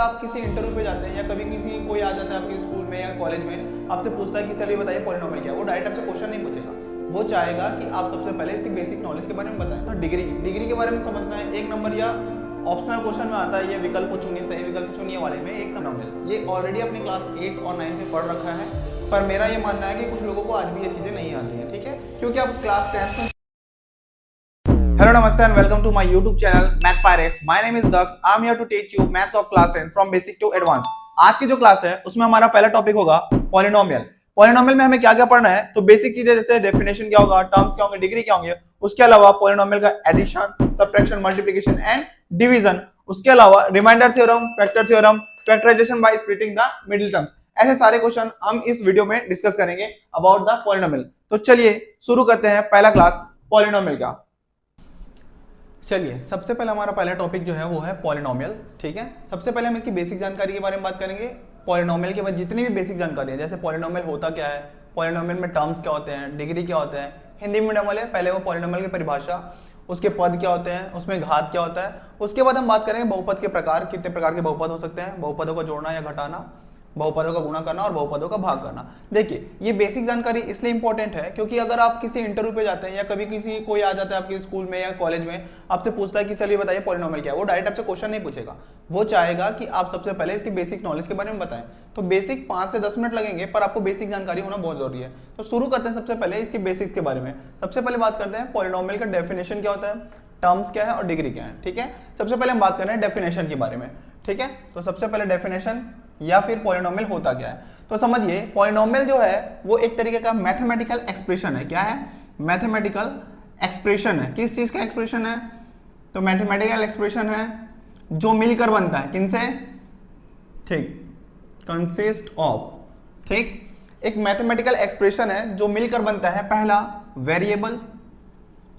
आप किसी इंटरव्यू पे जाते हैं या कभी किसी कोई आ जाता है आपके स्कूल में या कॉलेज में, आपसे पूछता है कि चलिए बताइए पॉलिनोमियल क्या है, वो डायरेक्ट आपसे क्वेश्चन नहीं पूछेगा, वो चाहेगा कि आप सबसे पहले इसकी बेसिक नॉलेज के बारे में बताएं। तो डिग्री के बारे में समझना है, एक नंबर या ऑप्शनल क्वेश्चन में आता है ये विकल्प चुनिए, सही विकल्प चुनिए वाले में एक नंबर, ये ऑलरेडी अपनी क्लास 8 और 9 में पढ़ रखा है, पर मेरा ये मानना है कि कुछ लोगों को आज भी ये चीजें नहीं आती हैं, ठीक है, क्योंकि आप क्लास 10 में। Hello, namaste and welcome to my YouTube channel Math Pirates. My name is Daksh. I'm here to teach you maths of class 10 from basic to advanced. आज की जो क्लास है उसमें हमारा पहला टॉपिक होगा पॉलिनोमियल। पॉलिनोमियल में हमें क्या क्या पढ़ना है, तो बेसिक चीजें जैसे डेफिनेशन क्या होगा, टर्म्स क्या होंगे, डिग्री क्या होंगे, उसके अलावा पॉलिनोमियल का addition, subtraction, multiplication and division, उसके अलावा remainder theorem, factor theorem, factorization by splitting the middle terms, ऐसे सारे क्वेश्चन हम इस वीडियो में डिस्कस करेंगे अबाउट द पॉलिनोमियल। तो चलिए शुरू करते हैं पहला क्लास पॉलिनोमियल का। चलिए सबसे पहले हमारा पहला टॉपिक जो है वो है पॉलिनोमियल, ठीक है। सबसे पहले हम इसकी बेसिक जानकारी के बारे में बात करेंगे। पॉलिनोमियल के बाद जितनी भी बेसिक जानकारी है, जैसे पॉलिनोमियल होता क्या है, पॉलिनोमियल में टर्म्स क्या होते हैं, डिग्री क्या होता है, हिंदी मीडियम वाले पहले वो पॉलिनोमियल की परिभाषा, उसके पद क्या होते हैं, उसमें घात क्या होता है, उसके बाद हम बात करेंगे बहुपद के प्रकार, कितने प्रकार के बहुपद हो सकते हैं, बहुपदों को जोड़ना या घटाना, बहुपदों का गुणा करना और बहुपदों का भाग करना। देखिए ये बेसिक जानकारी इसलिए इंपॉर्टेंट है क्योंकि अगर आप किसी इंटरव्यू पे जाते हैं या कभी किसी कोई आ जाता है आपके स्कूल में या कॉलेज में, आपसे पूछता है कि चलिए बताइए पॉलिनोमियल क्या है, वो डायरेक्ट आपसे क्वेश्चन नहीं पूछेगा, वो चाहेगा कि आप सबसे पहले इसकी बेसिक नॉलेज के बारे में बताएं। तो बेसिक 5 से 10 मिनट लगेंगे, पर आपको बेसिक जानकारी होना बहुत जरूरी है। तो शुरू करते हैं सबसे पहले इसके बेसिक के बारे में। सबसे पहले बात करते हैं पॉलिनोमियल का डेफिनेशन क्या होता है, टर्म्स क्या है और डिग्री क्या है, ठीक है। सबसे पहले हम बात कर रहे हैं डेफिनेशन के बारे में, ठीक है। तो सबसे पहले डेफिनेशन या फिर पॉलिनोमियल होता क्या है, तो समझिए पॉलिनोमियल जो है वो एक तरीके का मैथमेटिकल एक्सप्रेशन है। क्या है? मैथमेटिकल एक्सप्रेशन है। किस चीज का एक्सप्रेशन है? तो मैथमेटिकल एक्सप्रेशन है जो मिलकर बनता है, किनसे? ठीक, कंसिस्ट ऑफ, ठीक, एक मैथमेटिकल एक्सप्रेशन है जो मिलकर बनता है, पहला वेरिएबल,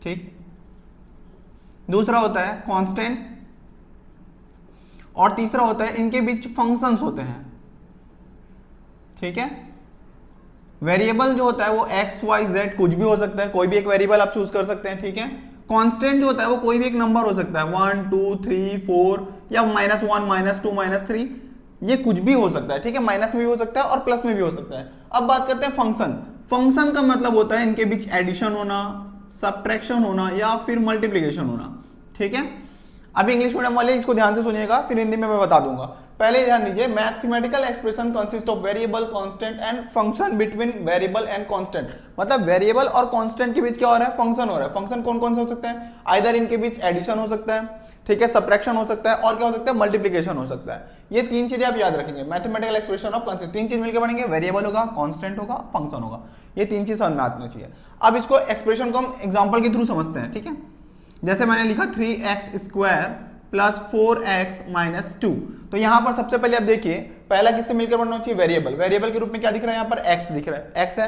ठीक, दूसरा होता है कांस्टेंट और तीसरा होता है इनके बीच फंक्शंस होते हैं, ठीक है। वेरिएबल जो होता है वो एक्स वाई जेड कुछ भी हो सकता है, कोई भी एक वेरिएबल आप चूज कर सकते हैं, ठीक है। कांस्टेंट जो होता है वो कोई भी एक नंबर हो सकता है, 1 2 3 4 या -1 -2 -3, ये कुछ भी हो सकता है, ठीक है। माइनस में भी हो सकता है और प्लस में भी हो सकता है। अब बात करते हैं फंक्शन। फंक्शन का मतलब होता है इनके बीच एडिशन होना, सब्ट्रैक्शन होना या फिर मल्टीप्लिकेशन होना, ठीक है। अभी इंग्लिश मीडियम वाले इसको ध्यान से सुनिएगा, फिर हिंदी में मैं बता दूंगा। पहले ध्यान दीजिए, mathematical expression consist of variable, constant and function between variable and constant. मतलब वेरिएबल और कांस्टेंट के बीच क्या हो रहा है? फंक्शन हो रहा है। फंक्शन कौन कौन से हो सकते हैं? आइदर इनके बीच एडिशन हो सकता है, ठीक है, सब्ट्रैक्शन हो सकता है और क्या हो सकता है? मल्टीप्लिकेशन हो सकता है। ये तीन चीजें आप याद रखेंगे। मैथमेटिकल एक्सप्रेशन ऑफ कंसिस्ट, तीन चीज मिलकर बनेंगे, वेरिएबल होगा, कांस्टेंट होगा, फंक्शन होगा। ये तीन चीज समझ में आनी चाहिए। अब इसको एक्सप्रेशन को हम एग्जांपल के थ्रू समझते हैं, ठीक है। जैसे मैंने लिखा 3x² प्लस 4x माइनस 2, तो यहां पर सबसे पहले आप देखिए पहला किससे मिलकर बनना चाहिए? वेरिएबल। वेरिएबल के रूप में क्या दिख रहा है? यहाँ पर x दिख रहा है, x है।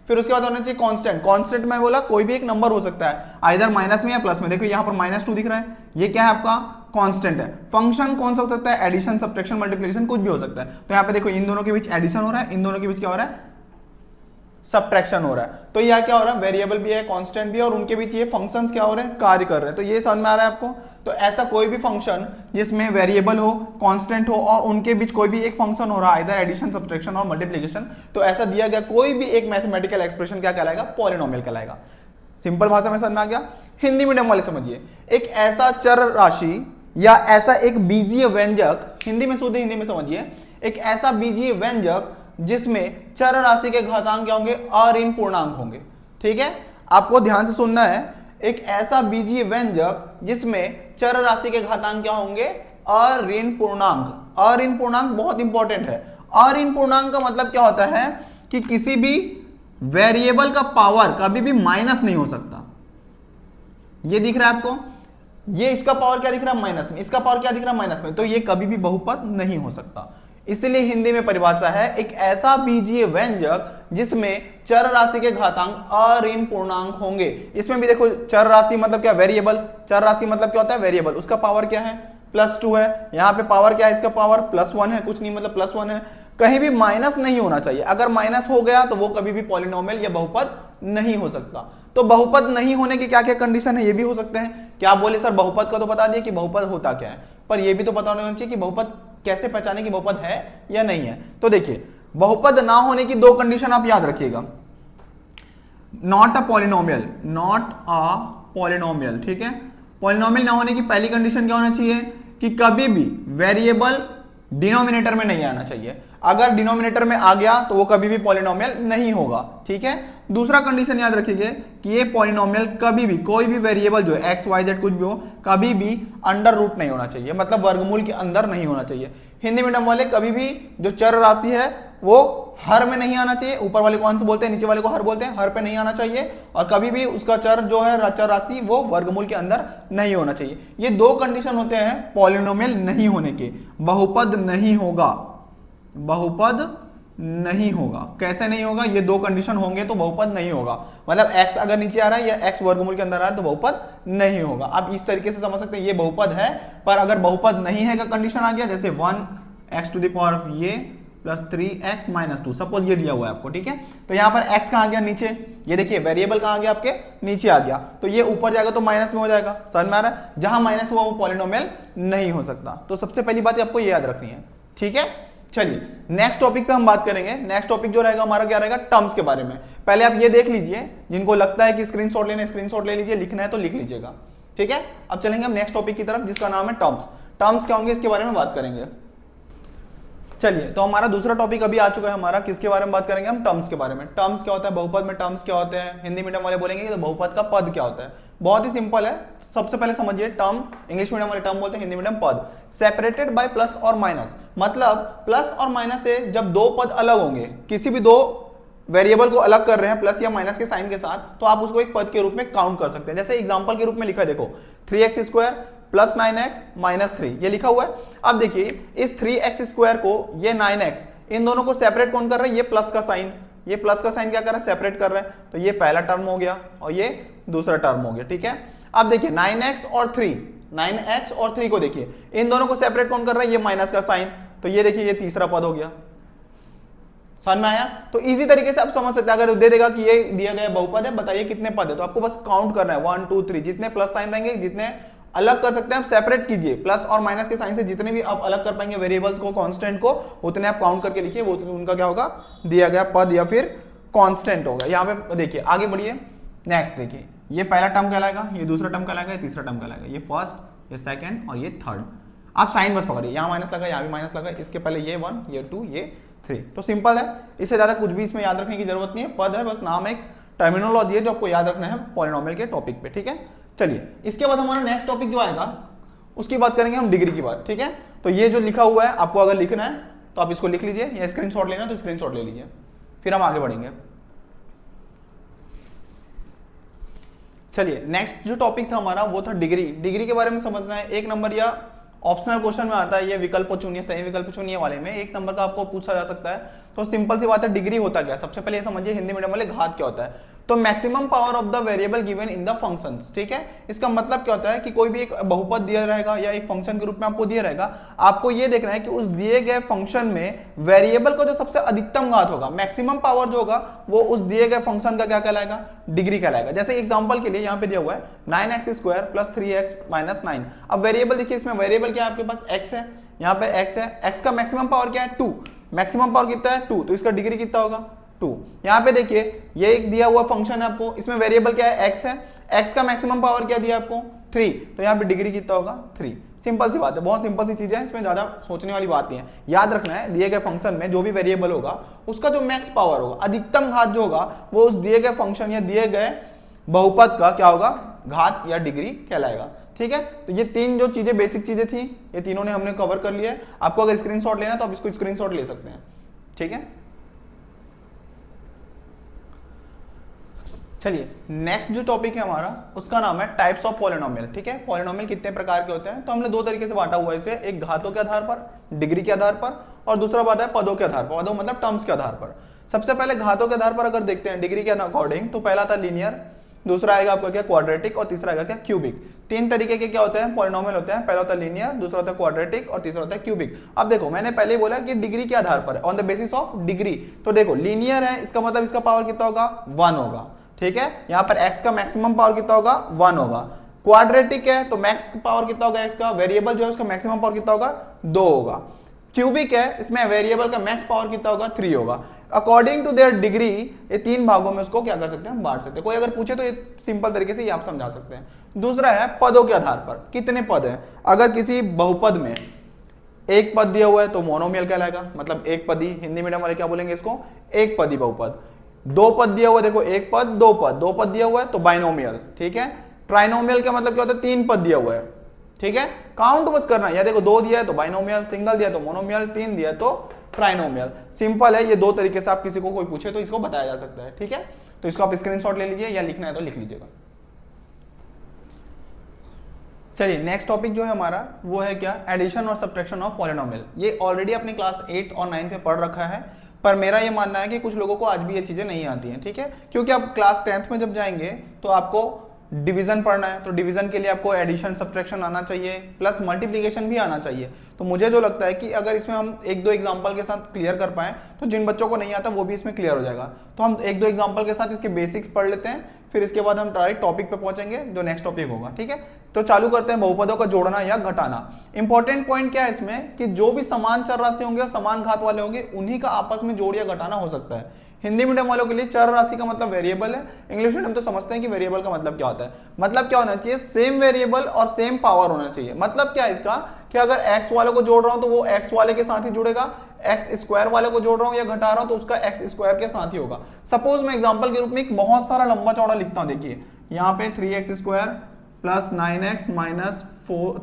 फिर उसके बाद होना चाहिए कांस्टेंट। कांस्टेंट में बोला कोई भी एक नंबर हो सकता है, आइदर माइनस में या प्लस में। देखो यहाँ पर -2 दिख रहा है, ये क्या है? आपका कांस्टेंट है। फंक्शन कौन सा हो सकता है? एडिशन, सब्ट्रैक्शन, मल्टीप्लिकेशन, कुछ भी हो सकता है। तो यहाँ पे देखो इन दोनों के बीच एडिशन हो रहा है, इन दोनों के बीच क्या हो रहा है? सब्ट्रैक्शन हो रहा है। तो यह क्या हो रहा है? वेरिएबल भी है, कांस्टेंट भी है और उनके बीच ये फंक्शंस क्या हो रहे हैं? कार्य कर रहे हैं। तो ये समझ में आ रहा है आपको? तो ऐसा कोई भी फंक्शन जिसमें वेरिएबल हो, कांस्टेंट हो और उनके बीच कोई भी एक फंक्शन हो रहा है, आइदर एडिशन, सब्ट्रैक्शन और मल्टीप्लिकेशन, तो ऐसा दिया गया कोई भी एक मैथमेटिकल एक्सप्रेशन क्या कहलाएगा? पॉलिनोमियल कहलाएगा। सिंपल भाषा में समझ में आ गया। हिंदी मीडियम वाले समझिए, एक ऐसा चर राशि या ऐसा एक बीजीय व्यंजक, हिंदी में शुद्ध हिंदी में समझिए, एक ऐसा बीजीय व्यंजक जिसमें चर राशि के घातांक क्या होंगे? अऋण पूर्णांक होंगे, ठीक है। आपको ध्यान से सुनना है, एक ऐसा बीजीय व्यंजक जिसमें चर राशि के घातांक क्या होंगे? अऋण पूर्णांक। अऋण पूर्णांक बहुत इंपॉर्टेंट है। अऋण पूर्णांक का मतलब क्या होता है कि किसी भी वेरिएबल का पावर कभी भी माइनस नहीं हो सकता। ये दिख रहा है आपको? ये इसका पावर क्या दिख रहा है? माइनस में। इसका पावर क्या दिख रहा है? माइनस में। तो ये कभी भी बहुपद नहीं हो सकता। इसलिए हिंदी में परिभाषा है, एक ऐसा बीजीय व्यंजक जिसमें चर राशि के घातांक अऋण पूर्णांक होंगे। इसमें भी देखो, चर राशि मतलब क्या? वेरिएबल। चर राशि मतलब क्या होता है? वेरिएबल। उसका पावर क्या है? +2 है। यहाँ पे पावर क्या है? इसका पावर +1 है, कुछ नहीं, मतलब +1 है। कहीं भी माइनस नहीं होना चाहिए। अगर माइनस हो गया तो वो कभी भी पॉलिनोमियल या बहुपद नहीं हो सकता। तो बहुपद नहीं होने की क्या क्या कंडीशन है, ये भी हो सकते हैं। क्या बोले सर बहुपद का तो बता दिए कि बहुपद होता क्या है, पर ये भी तो पता होना चाहिए कि बहुपद कैसे पहचाने कि बहुपद है या नहीं है। तो देखिए, बहुपद ना होने की दो कंडीशन आप याद रखिएगा। Not a polynomial, not a polynomial, ठीक है। पॉलिनोमियल ना होने की पहली कंडीशन क्या होना चाहिए कि कभी भी वेरिएबल डिनोमिनेटर में नहीं आना चाहिए। अगर डिनोमिनेटर में आ गया तो वो कभी भी पॉलिनोमियल नहीं होगा, ठीक है। दूसरा कंडीशन याद रखिए कि ये पॉलिनोमियल कभी भी, कोई भी वेरिएबल जो है एक्स वाई जेड कुछ भी हो, कभी भी अंडर रूट नहीं होना चाहिए, मतलब वर्गमूल के अंदर नहीं होना चाहिए। हिंदी मीडियम वाले कभी भी जो चर राशि है वो हर में नहीं आना चाहिए, ऊपर वाले को अंश बोलते हैं, नीचे वाले को हर बोलते हैं, हर पे नहीं आना चाहिए। और कभी भी उसका चर जो है चर राशि वो वर्गमूल के अंदर नहीं होना चाहिए। ये दो कंडीशन होते हैं पॉलिनोमियल नहीं होने के। बहुपद नहीं होगा, बहुपद नहीं होगा। कैसे नहीं होगा? ये दो कंडीशन होंगे तो बहुपद नहीं होगा। मतलब x अगर नीचे आ रहा है या x वर्गमूल के अंदर आ रहा है तो बहुपद नहीं होगा। आप इस तरीके से समझ सकते हैं ये बहुपद है, पर अगर बहुपद नहीं है का कंडीशन आ गया, जैसे 1x to the power of ये प्लस 3x माइनस 2, सपोज ये दिया हुआ है आपको, ठीक है। तो यहाँ पर x कहाँ आ गया? नीचे। ये देखिए वेरिएबल कहाँ आ गया? आपके नीचे आ गया। तो ये ऊपर जाएगा तो माइनस में हो जाएगा, समझ में आ रहा है? जहां माइनस हुआ वो पॉलिनोमियल नहीं हो सकता। तो सबसे पहली बात आपको ये याद रखनी है, ठीक है। चलिए नेक्स्ट टॉपिक पे हम बात करेंगे। नेक्स्ट टॉपिक जो रहेगा हमारा क्या रहेगा? टर्म्स के बारे में। पहले आप ये देख लीजिए, जिनको लगता है कि स्क्रीनशॉट लेना, स्क्रीनशॉट ले लीजिए, लिखना है तो लिख लीजिएगा, ठीक है। अब चलेंगे हम नेक्स्ट टॉपिक की तरफ जिसका नाम है टर्म्स। टर्म्स क्या होंगे इसके बारे में बात करेंगे। चलिए, तो हमारा दूसरा टॉपिक अभी आ चुका है हमारा, किसके बारे में बात करेंगे हम? टर्म्स के बारे में। टर्म्स क्या होता है? बहुपद में टर्म्स क्या होते हैं? हिंदी मीडियम वाले बोलेंगे तो बहुपद का पद क्या होता है। बहुत ही सिंपल है। सबसे पहले समझिए, टर्म इंग्लिश मीडियम वाले टर्म बोलते हैं, हिंदी मीडियम पद। सेपरेटेड बाय प्लस और माइनस, मतलब प्लस और माइनस से जब दो पद अलग होंगे, किसी भी दो वेरिएबल को अलग कर रहे हैं प्लस या माइनस के साइन के साथ, तो आप उसको एक पद के रूप में काउंट कर सकते हैं। जैसे एग्जांपल के रूप में लिखा है, देखो 3x square plus 9x minus 3, ये लिखा हुआ है। अब देखिए इस 3x स्क्वायर को, ये 9x, इन दोनों को सेपरेट कौन कर रहा है? ये प्लस का साइन, ये प्लस का साइन क्या कर रहा है? सेपरेट कर रहा है। तो ये पहला टर्म हो गया और ये दूसरा टर्म हो गया, ठीक है। अब देखिए 9x और 3, 9x और 3 को देखिए, इन दोनों को सेपरेट कौन कर रहा है? ये माइनस का साइन। तो ये देखिए ये तीसरा पद हो गया। समझ में आया? तो इजी तरीके से आप समझ सकते हैं। अगर दे देगा कि ये दिया गया बहुपद है, बताइए कितने पद है, तो आपको बस काउंट करना है 1 2 3, जितने प्लस साइन रहेंगे, जितने अलग कर सकते हैं आप सेपरेट कीजिए। प्लस और माइनस के साइन से जितने भी आप अलग कर पाएंगे वेरिएबल्स को, कांस्टेंट को, उतने आप काउंट करके लिखिए, वो उनका क्या होगा? दिया गया पद या फिर कांस्टेंट होगा। यहाँ पे देखिए, आगे बढ़िए। नेक्स्ट देखिए, ये पहला टर्म कहलाएगा, ये दूसरा टर्म कहलाएगा, ये तीसरा टर्म कहलाएगा, ये फर्स्ट, ये सेकंड और ये थर्ड। आप साइन बस पकड़िए, यहाँ माइनस लगा, यहाँ भी माइनस लगा, इसके पहले ये 1, ये 2, ये 3। तो सिंपल है, इससे ज्यादा कुछ भी इसमें याद रखने की जरूरत नहीं है। पद है, बस नाम एक टर्मिनोलॉजी है जो आपको याद रखना है पॉलिनोमियल के टॉपिक पे, ठीक है। चलिए, इसके बाद हमारा नेक्स्ट टॉपिक जो आएगा उसकी बात करेंगे हम डिग्री की बात, ठीक है। तो ये जो लिखा हुआ है आपको अगर लिखना है तो आप इसको लिख लीजिए, या स्क्रीनशॉट लेना तो स्क्रीनशॉट ले लीजिए, फिर हम आगे बढ़ेंगे। चलिए, नेक्स्ट जो टॉपिक था हमारा वो था डिग्री। डिग्री के बारे में समझना है। 1 नंबर या ऑप्शनल क्वेश्चन में आता है, ये विकल्प चुनिए, सही विकल्प चुनिए वाले में 1 नंबर का आपको पूछा जा सकता है। तो सिंपल सी बात है, डिग्री होता क्या? सबसे पहले ये समझिए हिंदी मीडियम वाले, घात क्या होता है? तो maximum power of the variable given in the functions, ठीक है। इसका मतलब क्या होता है कि कोई भी एक बहुपद दिया रहेगा या एक फंक्शन के रूप में आपको दिया रहेगा, आपको ये देखना है कि उस दिए गए फंक्शन में वेरिएबल का जो सबसे अधिकतम घात होगा, मैक्सिमम पावर जो होगा, वो उस दिए गए फंक्शन का क्या कहलाएगा? डिग्री कहलाएगा। जैसे एग्जांपल के लिए यहाँ पे दिया हुआ है 9x square plus 3x minus 9। अब वेरिएबल देखिए, इसमें वेरिएबल क्या है आपके पास? x है, यहाँ पे x है, x का मैक्सिमम पावर क्या है? 2। मैक्सिमम पावर कितना है? 2, तो इसका डिग्री कितना होगा? 2। यहाँ पे देखिए ये एक दिया हुआ फंक्शन है आपको, इसमें वेरिएबल क्या है? x है, x का मैक्सिमम पावर क्या दिया आपको? 3, तो यहाँ पे डिग्री कितना होगा? 3। सिंपल सी बात है, बहुत सिंपल सी चीज है, इसमें ज्यादा सोचने वाली बात नहीं है। याद रखना है दिए गए फंक्शन में जो भी वेरिएबल होगा उसका जो मैक्स पावर होगा, अधिकतम घात जो होगा, वो उस दिए गए फंक्शन या दिए गए बहुपद का क्या होगा? घात या डिग्री कहलाएगा, ठीक है। तो ये 3 जो चीजें बेसिक चीजें थी, ये तीनों ने हमने कवर कर लिया है। आपको अगर स्क्रीनशॉट लेना तो आप इसको स्क्रीनशॉट ले सकते हैं, ठीक है। चलिए, नेक्स्ट जो टॉपिक है हमारा उसका नाम है टाइप्स ऑफ पॉलिनोमियल, ठीक है। पॉलिनोमियल कितने प्रकार के होते हैं? तो हमने 2 तरीके से बांटा हुआ है इसे, एक घातों के आधार पर, डिग्री के आधार पर, और दूसरा बात है पदों के आधार पर। पदों मतलब टर्म्स के आधार पर। सबसे पहले घातों के आधार पर अगर देखते हैं डिग्री के अकॉर्डिंग, तो पहला था लीनियर, दूसरा आएगा आपका क्या? क्वाड्रेटिक, और तीसरा आएगा क्या? क्यूबिक। 3 तरीके के क्या होते हैं? पॉलिनोमियल होते हैं। पहला होता है लीनियर, दूसरा होता है क्वाड्रेटिक, और तीसरा होता है क्यूबिक। अब देखो मैंने पहले ही बोला कि डिग्री के आधार पर, on the basis of degree. तो देखो लीनियर है, इसका मतलब इसका पावर कितना होगा? 1 होगा, ठीक है। यहाँ पर x का मैक्सिमम पावर कितना होगा? 1 होगा। क्वाड्रेटिक है तो मैक्स पावर कितना होगा x का? वेरिएबल जो है उसका मैक्सिमम पावर कितना होगा? 2 होगा। क्यूबिक है, इसमें वेरिएबल का मैक्स पावर कितना होगा 3 होगा। अकॉर्डिंग टू देयर डिग्री ये 3 भागों में उसको क्या कर सकते हैं हम बांट सकते हैं। कोई अगर पूछे तो ये सिंपल तरीके से ये आप समझा सकते हैं। दूसरा है पदों के आधार पर, कितने पद हैं। अगर किसी बहुपद में एक पद दिया हुआ है तो मोनोमियल कहलाएगा, मतलब एक पदी, हिंदी मीडियम वाले क्या बोलेंगे इसको, एक पदी बहुपद। दो पद दिया हुआ है, देखो एक पद दो पद, दो पद दिया हुआ है तो बाइनोमियल, ठीक है। ट्राइनोमियल का मतलब क्या होता है, 3 पद दिया हुआ है, ठीक है। काउंट बस करना है, या देखो 2 दिया है तो बाइनोमियल, सिंगल दिया तो मोनोमियल, 3 दिया तो ट्राइनोमियल। सिंपल है, ये 2 तरीके से आप किसी को कोई पूछे तो इसको बताया जा सकता है, ठीक है। तो इसको आप स्क्रीनशॉट ले लीजिए या लिखना है तो लिख लीजिएगा। चलिए नेक्स्ट टॉपिक जो है हमारा वो है क्या, एडिशन और सब्ट्रैक्शन ऑफ पॉलिनोमियल। ये ऑलरेडी अपने क्लास 8 और 9 में पढ़ रखा है, पर मेरा ये मानना है कि कुछ लोगों को आज भी ये चीजें नहीं आती हैं, ठीक है। क्योंकि आप क्लास 10th में जब जाएंगे तो आपको डिवीजन पढ़ना है, तो डिवीजन के लिए आपको एडिशन सब्ट्रैक्शन आना चाहिए, प्लस मल्टीप्लिकेशन भी आना चाहिए। तो मुझे जो लगता है कि अगर इसमें हम 1-2 एग्जांपल के साथ क्लियर कर पाए तो जिन बच्चों को नहीं आता वो भी इसमें क्लियर हो जाएगा। तो हम 1-2 एग्जांपल के साथ इसके बेसिक्स पढ़ लेते हैं, फिर इसके बाद हम डायरेक्ट टॉपिक पे पहुंचेंगे जो नेक्स्ट टॉपिक होगा, ठीक है। तो चालू करते हैं बहुपदों का जोड़ना या घटाना। इंपॉर्टेंट पॉइंट क्या है इसमें कि जो भी समान चर राशि होंगे और समान घात वाले होंगे उन्हीं का आपस में जोड़ या घटाना हो सकता है। हिंदी मीडियम वालों के लिए चर राशि का मतलब वेरिएबल है, इंग्लिश मीडियम तो समझते हैं कि वेरिएबल का मतलब क्या होता है। मतलब क्या होना चाहिए, सेम वेरिएबल और सेम पावर होना चाहिए। मतलब क्या है इसका कि अगर x वाले को जोड़ रहा हूं तो वो x वाले के साथ ही जुड़ेगा, x स्क्वायर वाले को जोड़ रहा हूं या घटा रहा हूं तो उसका x स्क्वायर के साथ ही होगा। सपोज मैं एग्जांपल के रूप में एक बहुत सारा लंबा चौड़ा लिखता हूं, देखिए यहाँ पे 3x square plus 9x minus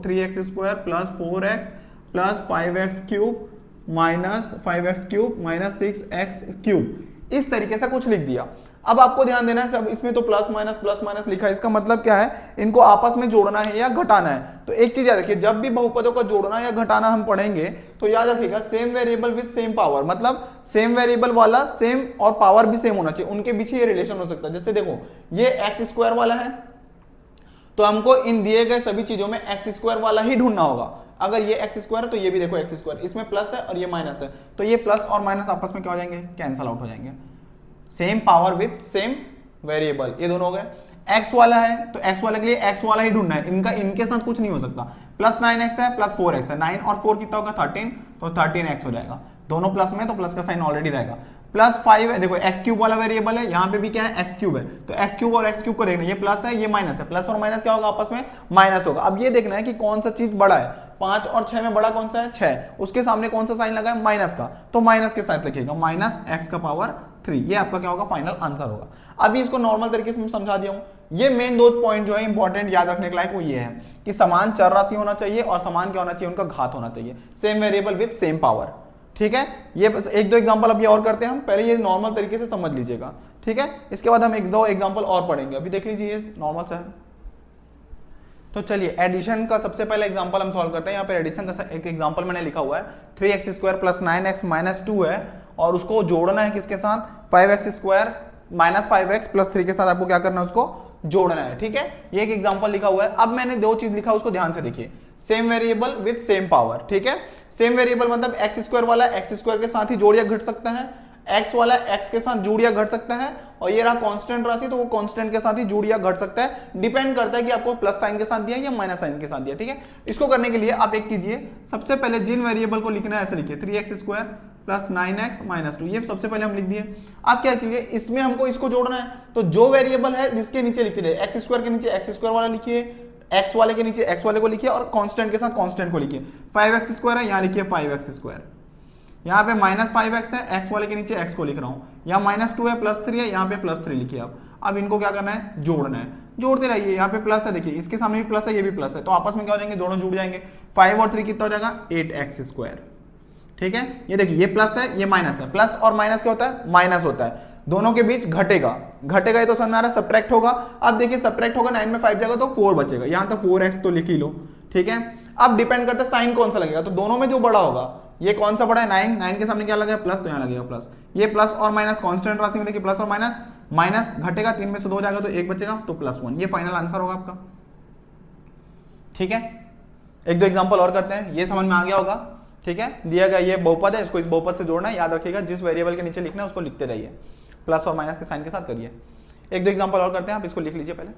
3x square plus 4x plus 5x cube minus 5x cube minus 6x cube, इस तरीके से कुछ लिख दिया। अब आपको ध्यान देना है, सब इसमें तो प्लस माइनस लिखा है, इसका मतलब क्या है, इनको आपस में जोड़ना है या घटाना है। तो एक चीज याद रखिए, जब भी बहुपदों का जोड़ना या घटाना हम पढ़ेंगे तो याद रखिएगा same variable with same power, मतलब सेम वेरिएबल वाला सेम और पावर भी सेम होना चाहिए, उनके बीच ये रिलेशन हो सकता है। जैसे देखो ये एक्स स्क्वायर वाला है तो हमको इन दिए गए सभी चीजों में एक्स स्क्वायर वाला ही ढूंढना होगा। अगर ये एक्स स्क्वायर है तो ये भी देखो एक्स स्क्वायर, इसमें प्लस है और ये माइनस है, तो ये प्लस और माइनस आपस में क्या हो जाएंगे, कैंसल आउट हो जाएंगे। Same power with same variable, ये दोनों हो गए। एक्स वाला है तो एक्स वाले के लिए एक्स वाला ही ढूंढना है, इनके साथ कुछ नहीं हो सकता। प्लस 9x है प्लस 4x है, 9 और 4 कितना होगा 13, तो 13x हो जाएगा। दोनों प्लस में तो प्लस का साइन ऑलरेडी रहेगा। प्लस 5 है, देखो एक्स क्यूब वाला वेरिएबल है, यहाँ पे भी क्या है एक्स क्यूब है, तो एक्स क्यूब और एक्स क्यूब को देखना, ये प्लस है ये माइनस है, प्लस और माइनस क्या होगा आपस में माइनस होगा। अब ये देखना है कि कौन सा चीज बड़ा है, 5 और 6 में बड़ा कौन सा है 6, उसके सामने कौन सा साइन लगा है माइनस का, तो माइनस के साथ लिखिएगा माइनस एक्स का पावर 3, ये आपका क्या होगा फाइनल आंसर होगा। अभी इसको नॉर्मल तरीके से मैं समझा दिया हूं। ये मेन 2 पॉइंट जो है इंपॉर्टेंट याद रखने के लायक वो ये है कि समान चर राशि होना चाहिए और समान क्या होना चाहिए, उनका घात होना चाहिए, same variable with same power, ठीक है। ये 1-2 एग्जांपल अभी और करते हैं हम, पहले ये नॉर्मल तरीके से समझ लीजिएगा, ठीक है। इसके बाद हम 1-2 एग्जांपल और पढ़ेंगे, अभी देख लीजिए नॉर्मल सा है। तो चलिए एडिशन का सबसे पहले एग्जांपल हम सॉल्व करते हैं। यहाँ पे एडिशन का एक एग्जांपल मैंने लिखा हुआ है, 3x square plus 9x minus 2 है और उसको जोड़ना है किसके साथ, 5x square minus 5x plus 3 के साथ आपको क्या करना है, उसको जोड़ना है, ठीक है। ये एक एग्जांपल लिखा हुआ है। अब मैंने 2 चीज लिखा, उसको ध्यान से देखिए, same variable with same power, ठीक है। सेम वेरिएबल मतलब एक्स स्क्वायर वाला एक्स स्क्वायर के साथ ही जोड़ या घट सकता है, एक्स वाला एक्स के साथ जुड़ या घट सकता है, और ये रहा कांस्टेंट राशि तो वो कांस्टेंट के साथ ही जुड़ या घट सकता है, डिपेंड करता है कि आपको प्लस साइन के साथ दिया या माइनस साइन के साथ दिया, ठीक है। इसको करने के लिए आप एक कीजिए, सबसे पहले जिन वेरिएबल को लिखना है ऐसे लिखिए, 3x square plus 9x minus 2, ये सबसे पहले हम लिख दिए। आप क्या चाहिए, इसमें हमको इसको जोड़ना है, तो जो वेरिएबल है जिसके नीचे लिखते रहे, एक्स स्क्वायर के नीचे एक्स स्क्वायर वाला लिखिए, एक्स वाले के नीचे एक्स वाले को लिखिए और कांस्टेंट के साथ कांस्टेंट को लिखिए। 5x स्क्वायर है, यहाँ लिखिए 5x स्क्वायर, यहाँ पे माइनस 5x है, एक्स वाले के नीचे एक्स को लिख रहा हूँ, यहाँ माइनस 2 है प्लस 3 है, यहाँ पे प्लस 3 लिखिए आप। अब इनको क्या करना है, जोड़ना है, जोड़ते रहिए। यहाँ पे प्लस है, देखिए इसके सामने भी प्लस है, ये भी प्लस है, तो आपस में क्या हो जाएंगे, दोनों जुड़ जाएंगे। 5 और 3 कितना हो जाएगा, 8x स्क्वायर, ठीक है। ये देखिए ये प्लस है ये माइनस है, प्लस और माइनस क्या होता है, माइनस होता है, दोनों के बीच घटेगा, घटेगा ये तो समझ में आ रहा है, सब्ट्रैक्ट होगा। अब देखिए सब्ट्रैक्ट होगा, 9 में 5 जाएगा तो 4 बचेगा, यहाँ तो 4x तो लिख ही लो, ठीक है। अब डिपेंड करता है साइन कौन सा लगेगा, तो दोनों में जो बड़ा होगा, ये कौन सा बड़ा है 9 के सामने क्या लगेगा प्लस, तो यहाँ लगेगा प्लस। ये प्लस और माइनस कांस्टेंट राशि में देखिए प्लस और माइनस, माइनस घटेगा 3 में से 2 जाएगा तो 1 बचेगा, तो +1, ये फाइनल आंसर होगा आपका, ठीक है। 1-2 एग्जांपल और करते हैं, ये समझ में आ गया होगा, ठीक है। दिया गया ये बहुपद है, इसको इस बहुपद से जोड़ना है, याद रखिएगा जिस वेरिएबल के नीचे लिखना है उसको लिखते रहिए, प्लस और माइनस के साइन के साथ करिए। 1-2 एग्जांपल और करते हैं, आप इसको लिख लीजिए पहले।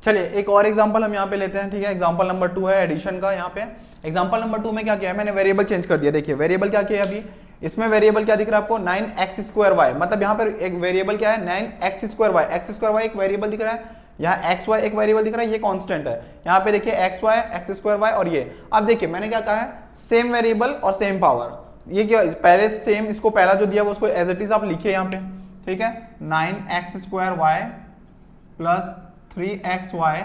चलिए एक और एग्जांपल हम यहाँ पे लेते हैं, ठीक है। एग्जांपल नंबर 2 है एडिशन का। यहाँ पे एग्जांपल नंबर 2 में क्या किया है, मैंने वेरिएबल चेंज कर दिया। देखिए वेरिएबल क्या किया है अभी, इसमें वेरिएबल क्या दिख रहा है आपको, 9x²y, मतलब यहाँ पर एक वेरिएबल क्या है 9x²y, x² एक वेरिएबल दिख रहा है, यहाँ xy एक वेरिएबल दिख रहा है, ये कांस्टेंट है। यहाँ पे देखिए xy x²y और ये। अब देखिए मैंने क्या कहा है, सेम वेरिएबल और सेम पावर। ये क्या पहले सेम, इसको पहला जो दिया वो उसको एज इट इज आप लिखिए यहाँ पे, ठीक है। 9x² प्लस 3xy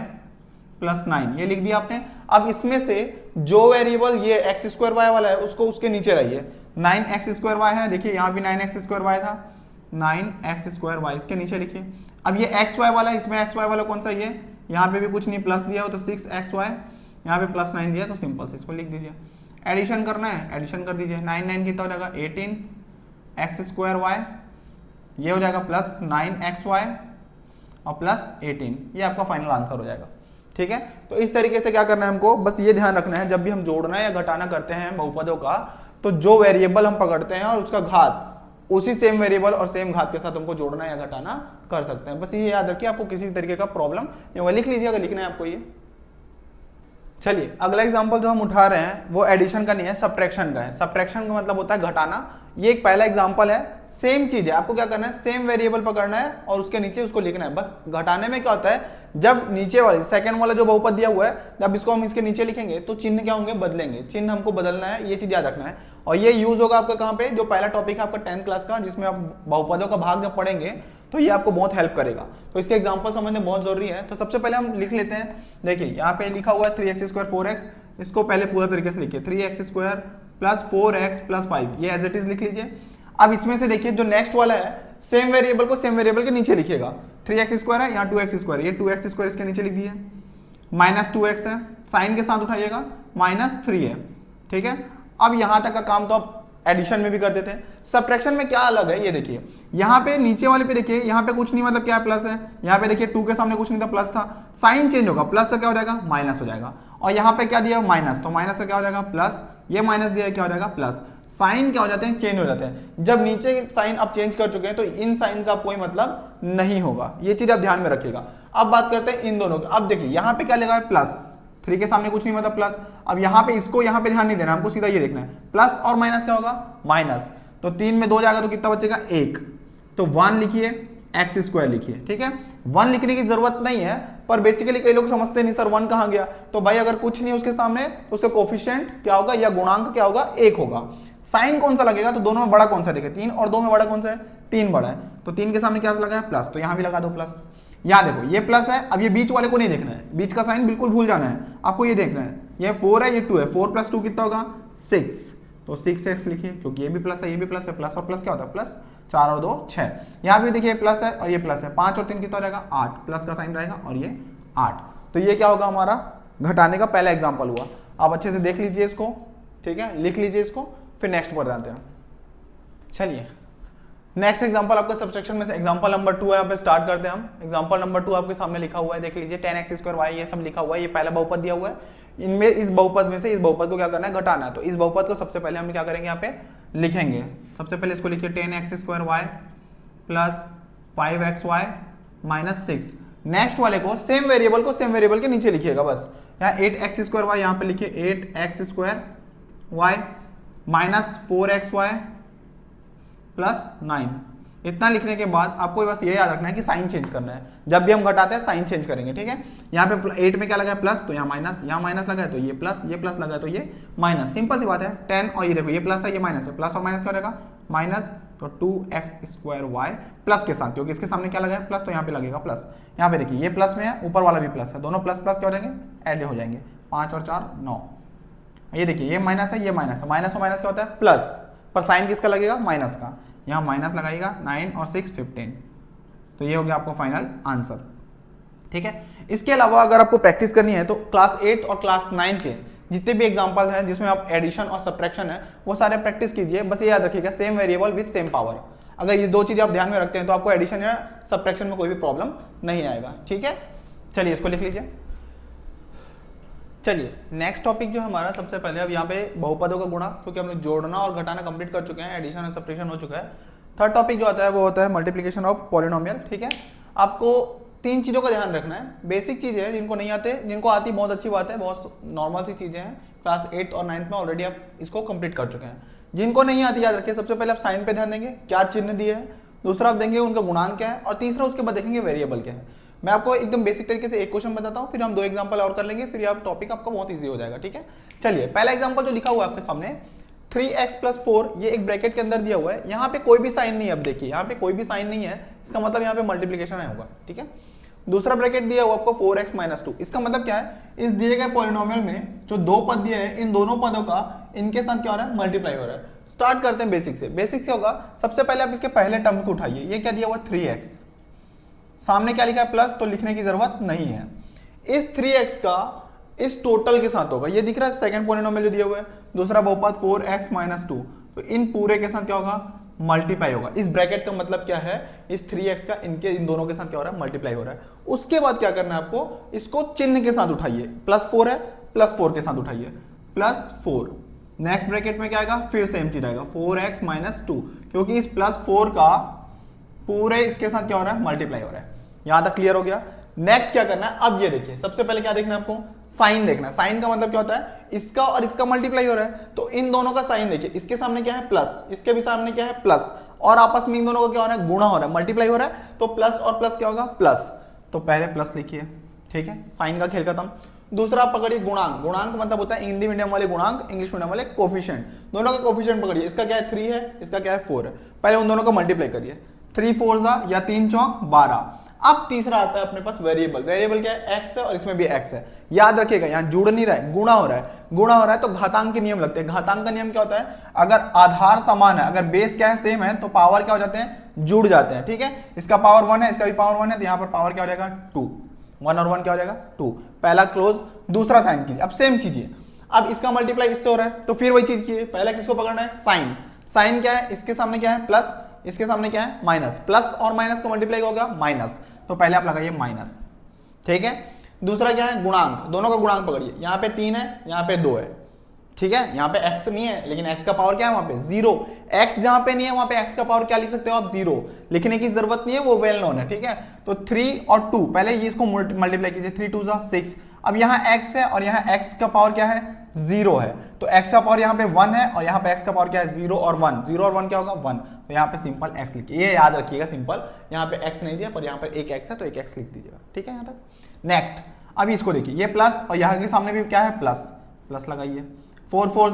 प्लस 9 ये लिख दिया आपने। अब इसमें से जो वेरिएबल ये x² वाला है उसको उसके नीचे रहिए। 9x² है, देखिए यहाँ भी 9x² था, 9x² इसके नीचे लिखिए। अब ये xy वाला है, इसमें xy वाला कौन सा ये, यहाँ पे भी कुछ नहीं, प्लस दिया हो तो 6xy, यहाँ पे प्लस 9 दिया तो सिंपल से इसको लिख दीजिए। एडिशन करना है, एडिशन कर दीजिए। 9 कितना हो जाएगा 18x²y, ये हो जाएगा प्लस 9xy और प्लस 18, ये आपका फाइनल आंसर हो जाएगा, ठीक है। तो इस तरीके से क्या करना है हमको, बस ये ध्यान रखना है जब भी हम जोड़ना या घटाना करते हैं बहुपदों का, तो जो वेरिएबल हम पकड़ते हैं और उसका घात उसी सेम वेरिएबल और सेम घात के साथ हमको जोड़ना या घटाना कर सकते हैं। बस ये याद रखिए, आपको किसी तरीके का प्रॉब्लम नहीं होगा। लिख लीजिए अगर लिखना है आपको ये। चलिए अगला एग्जांपल जो हम उठा रहे हैं वो एडिशन का नहीं है, सब्ट्रैक्शन का है। सब्ट्रैक्शन का मतलब होता है घटाना। ये एक पहला एग्जांपल है, सेम चीज है, आपको क्या करना है, सेम वेरिएबल पकड़ना है और उसके नीचे उसको लिखना है। बस घटाने में क्या होता है, जब नीचे वाले सेकंड वाला जो बहुपद दिया हुआ है, जब इसको हम इसके नीचे लिखेंगे तो चिन्ह क्या होंगे, बदलेंगे। चिन्ह हमको बदलना है, ये चीज याद रखना है। और ये यूज होगा आपका कहाँ पे, जो पहला टॉपिक है आपका 10th क्लास का, जिसमें आप बहुपदों का भाग जब पढ़ेंगे तो ये आपको बहुत हेल्प करेगा। तो इसके एग्जांपल समझने बहुत जरूरी है। तो सबसे पहले हम लिख लेते हैं। देखिए यहाँ पे लिखा हुआ है 3x² 4x, इसको पहले पूरा तरीके से लिखिए, 3x² प्लस 4x प्लस 5, ये एज इट इज लिख लीजिए। अब इसमें से देखिए जो नेक्स्ट वाला है, सेम वेरिएबल को सेम वेरिएबल के नीचे लिखिएगा। 3x² है, यहाँ 2x², ये 2x² इसके नीचे लिख दिए, माइनस 2x है, साइन के साथ उठाइएगा, -3 है, ठीक है। अब यहां तक का काम तो आप एडिशन में भी कर देते हैं। सब्ट्रैक्शन में क्या अलग है, ये देखिए यहाँ पे नीचे वाले पे देखिए, यहाँ पे कुछ नहीं, मतलब क्या प्लस है, यहाँ पे देखिए 2 के सामने कुछ नहीं था, प्लस था, साइन चेंज होगा, प्लस का क्या हो जाएगा माइनस हो जाएगा। और यहाँ पे क्या दिया माइनस, तो माइनस का क्या हो जाएगा प्लस, ये माइनस दिया क्या हो जाएगा प्लस। साइन क्या हो जाते हैं, चेंज हो जाते हैं। जब नीचे के साइन आप चेंज कर चुके हैं तो इन साइन का कोई मतलब नहीं होगा, ये चीज आप ध्यान में रखिएगा। अब बात करते हैं इन दोनों की। अब देखिए यहाँ पे क्या लगा है प्लस, 3 के सामने कुछ नहीं मतलब प्लस। अब यहाँ पे इसको यहाँ पे ध्यान नहीं देना, हमको सीधा ये देखना है, प्लस और माइनस क्या होगा माइनस। तो 3 में 2 जाएगा तो कितना बचेगा 1, तो 1 लिखिए, x² लिखिए, ठीक है। 1 लिखने की जरूरत नहीं है, पर बेसिकली कई लोग समझते नहीं सर 1 कहाँ गया, तो भाई अगर कुछ नहीं उसके सामने तो उसका कोफिशिएंट क्या होगा या गुणांक क्या होगा 1 होगा। साइन कौन सा लगेगा, तो दोनों में बड़ा कौन सा देखिए, 3 और 2 में बड़ा कौन सा है, 3 बड़ा है, तो 3 के सामने क्या लगा है प्लस, तो यहाँ भी लगा दो प्लस। यहाँ देखो ये प्लस है, अब ये बीच वाले को नहीं देखना है, बीच का साइन बिल्कुल भूल जाना है, आपको ये देखना है, ये 4 है ये 2 है, 4 + 2 कितना होगा 6, तो 6x लिखिए, क्योंकि ये भी प्लस है ये भी प्लस है, प्लस और प्लस क्या होता है प्लस, 4 और 2 6। यहाँ भी देखिए प्लस है और ये प्लस है, 5 और 3 कितना हो जाएगा 8, प्लस का साइन रहेगा और ये 8। तो ये क्या होगा हमारा घटाने का पहला एग्जाम्पल हुआ। आप अच्छे से देख लीजिए इसको, ठीक है, लिख लीजिए इसको, फिर नेक्स्ट पर जाते हैं। चलिए नेक्स्ट एग्जांपल आपका सब्ट्रैक्शन में से एग्जांपल नंबर 2 है, यहाँ पे स्टार्ट करते हैं हम। एग्जांपल नंबर 2 आपके सामने लिखा हुआ है, देख लीजिए 10x² ये सब लिखा हुआ है, ये पहला बहुपद दिया हुआ है। इनमें इस बहुपद में से इस बहुपद को क्या करना है घटाना है, तो इस बहुपद को सबसे पहले हम क्या करेंगे यहाँ पे लिखेंगे। सबसे पहले इसको लिखिए 10x² plus 5xy minus 6। Next वाले को सेम वेरिएबल को सेम वेरिएबल के नीचे लिखिएगा बस। यहाँ 8x² यहाँ पे लिखिए 8x² माइनस 4xy प्लस 9। इतना लिखने के बाद आपको बस ये याद रखना है कि साइन चेंज करना है, जब भी हम घटाते हैं साइन चेंज करेंगे, ठीक है। यहाँ पे 8 में क्या लगा है प्लस, तो यहाँ माइनस लगा है तो ये प्लस लगा है तो ये माइनस, सिंपल सी बात है। 10 और ये देखो ये प्लस है ये माइनस है, प्लस और माइनस क्या रहेगा माइनस, तो 2x² प्लस के साथ, क्योंकि इसके सामने क्या लगा है प्लस, तो यहाँ पे लगेगा प्लस। यहाँ पे देखिए ये प्लस में है, ऊपर वाला भी प्लस है, दोनों प्लस प्लस क्या हो जाएंगे ऐड हो जाएंगे, 5 और 4 9। ये देखिए ये माइनस है ये माइनस है, माइनस और माइनस क्या होता है प्लस, पर साइन किसका लगेगा माइनस का, यहाँ माइनस लगाइएगा, 9 और 6 15। तो ये हो गया आपको फाइनल आंसर, ठीक है। इसके अलावा अगर आपको प्रैक्टिस करनी है तो क्लास 8 और क्लास 9 के जितने भी एग्जांपल हैं जिसमें आप एडिशन और सब्ट्रैक्शन है वो सारे प्रैक्टिस कीजिए। बस ये याद रखिएगा same variable with same power, अगर ये दो चीजें आप ध्यान में रखते हैं तो आपको एडिशन या सब्ट्रैक्शन में कोई भी प्रॉब्लम नहीं आएगा, ठीक है। चलिए इसको लिख लीजिए। चलिए नेक्स्ट टॉपिक जो हमारा सबसे पहले, अब यहाँ पे बहुपदों का गुणा, क्योंकि हमने जोड़ना और घटाना कंप्लीट कर चुके हैं, एडिशन और सब्ट्रैक्शन हो चुका है। थर्ड टॉपिक जो आता है वो होता है मल्टीप्लिकेशन ऑफ पॉलिनोमियल, ठीक है। आपको तीन चीज़ों का ध्यान रखना है, बेसिक चीज़ है, जिनको नहीं आते, जिनको आती बहुत अच्छी बात है, बहुत नॉर्मल सी चीज़ें हैं, क्लास 8 और 9 में ऑलरेडी आप इसको कंप्लीट कर चुके हैं। जिनको नहीं आती याद रखिए, सबसे पहले आप साइन पे ध्यान देंगे, क्या चिन्ह दिए है, दूसरा आप देंगे उनका गुणांक क्या है, और तीसरा उसके बाद देखेंगे वेरिएबल क्या है। मैं आपको एकदम बेसिक तरीके से एक क्वेश्चन बताता हूँ, फिर हम 2 एग्जाम्पल और कर लेंगे, फिर आप टॉपिक आपका बहुत ईजी हो जाएगा। ठीक है, चलिए पहला एग्जाम्पल जो लिखा हुआ है आपके सामने 3x + 4, ये एक ब्रैकेट के अंदर दिया हुआ है, यहाँ पे कोई भी साइन नहीं है। अब देखिए यहाँ पे कोई भी साइन नहीं है, इसका मतलब यहाँ पे मल्टीप्लीकेशन है होगा। ठीक है, दूसरा ब्रैकेट दिया हुआ आपको 4x - 2, इसका मतलब क्या है, इस दिए गए पॉलिनोमियल में जो दो पद दिए हैं, इन दोनों पदों का इनके साथ क्या हो रहा है, मल्टीप्लाई हो रहा है। स्टार्ट करते हैं बेसिक से। बेसिक से होगा, सबसे पहले आप इसके पहले टर्म को उठाइए, ये क्या दिया हुआ 3x, सामने क्या लिखा है प्लस, तो लिखने की जरूरत नहीं है। इस 3x का इस टोटल के साथ होगा, ये दिख रहा है सेकंड पॉलिनोमियल जो दिया हुआ है, दूसरा बहुपद 4x - 2, तो इन पूरे के साथ क्या होगा, मल्टीप्लाई होगा। इस ब्रैकेट का मतलब क्या है, इस 3x का इन दोनों के साथ क्या हो रहा है, मल्टीप्लाई हो रहा है। उसके बाद क्या करना है आपको, इसको चिन्ह के साथ उठाइए, +4 है, +4 के साथ उठाइए, +4। नेक्स्ट ब्रैकेट में क्या आएगा, फिर सेम चीज आएगा 4x - 2, क्योंकि इस +4 का पूरे इसके साथ क्या हो रहा है, मल्टीप्लाई हो रहा है। यहां तक क्लियर हो गया। नेक्स्ट क्या करना है, अब ये देखिए, सबसे पहले क्या देखना है आपको, साइन देखना है। साइन का मतलब क्या होता है, इसका और इसका मल्टीप्लाई हो रहा है, तो इन दोनों का साइन देखिए, इसके सामने क्या है प्लस, इसके भी सामने क्या है प्लस, और आपस में इन दोनों का क्या हो रहा है, गुणा हो रहा है, मल्टीप्लाई हो रहा है, तो प्लस और प्लस क्या होगा, प्लस, तो पहले प्लस लिखिए। ठीक है, साइन का खेल खत्म। दूसरा पकड़िए गुणांक। गुणांक मतलब होता है हिंदी मीडियम वाले गुणांक, इंग्लिश मीडियम वाले कोफिशिएंट। दोनों का कोफिशिएंट पकड़िए, इसका क्या है 3 है, इसका क्या है 4 है, पहले उन दोनों को मल्टीप्लाई करिए, 3 4 या 3 चौक 12। अब तीसरा आता है अपने पास वेरिएबल। वेरिएबल क्या है, x है, और इसमें भी x है। याद रखिएगा यहाँ जुड़ नहीं रहा है, गुणा हो रहा है। गुणा हो रहा है तो घातांक के नियम लगते हैं। घातांक का नियम क्या होता है, अगर आधार समान है, अगर बेस क्या है सेम है, तो पावर क्या हो जाते हैं, जुड़ जाते हैं। ठीक है, इसका पावर 1 है, इसका भी पावर 1 है, तो यहाँ पर पावर क्या हो जाएगा 2, 1 और 1 क्या हो जाएगा 2। पहला क्लोज, दूसरा साइन कीजिए। अब सेम चीज है, अब इसका मल्टीप्लाई इससे हो रहा है, तो फिर वही चीज कीजिए, पहला किसको पकड़ना है, साइन। साइन क्या है, इसके सामने क्या है प्लस, इसके सामने क्या है माइनस, प्लस और माइनस का मल्टीप्लाई होगा माइनस, तो पहले आप लगाइए माइनस। ठीक है, दूसरा क्या है गुणांक, दोनों का गुणांक पकड़िए, यहाँ पे 3 है, यहाँ पे 2 है। ठीक है, यहाँ पे x नहीं है, लेकिन x का पावर क्या है, वहां पे 0। x जहां पे नहीं है वहां पे x का पावर क्या लिख सकते हो आप, 0। लिखने की जरूरत नहीं है, वो वेल नोन है। ठीक है, तो 3 और 2, पहले ये इसको मल्टीप्लाई कीजिए, 3 2 6। अब यहाँ x है और यहाँ x का पावर क्या है, 0 है, तो x का पावर यहाँ पे 1 है, और यहाँ पे x का पावर क्या है, 0 और 1। 0 और 1 क्या होगा 1, तो यहाँ पे सिंपल x लिखिए। ये याद रखिएगा सिंपल, यहाँ पे x नहीं दिया, पर यहाँ पर एक x है, तो एक x लिख दीजिएगा। ठीक है, यहाँ तक। नेक्स्ट, अब इसको देखिए, ये प्लस और यहाँ के सामने भी क्या है प्लस, प्लस लगाइए। 4 4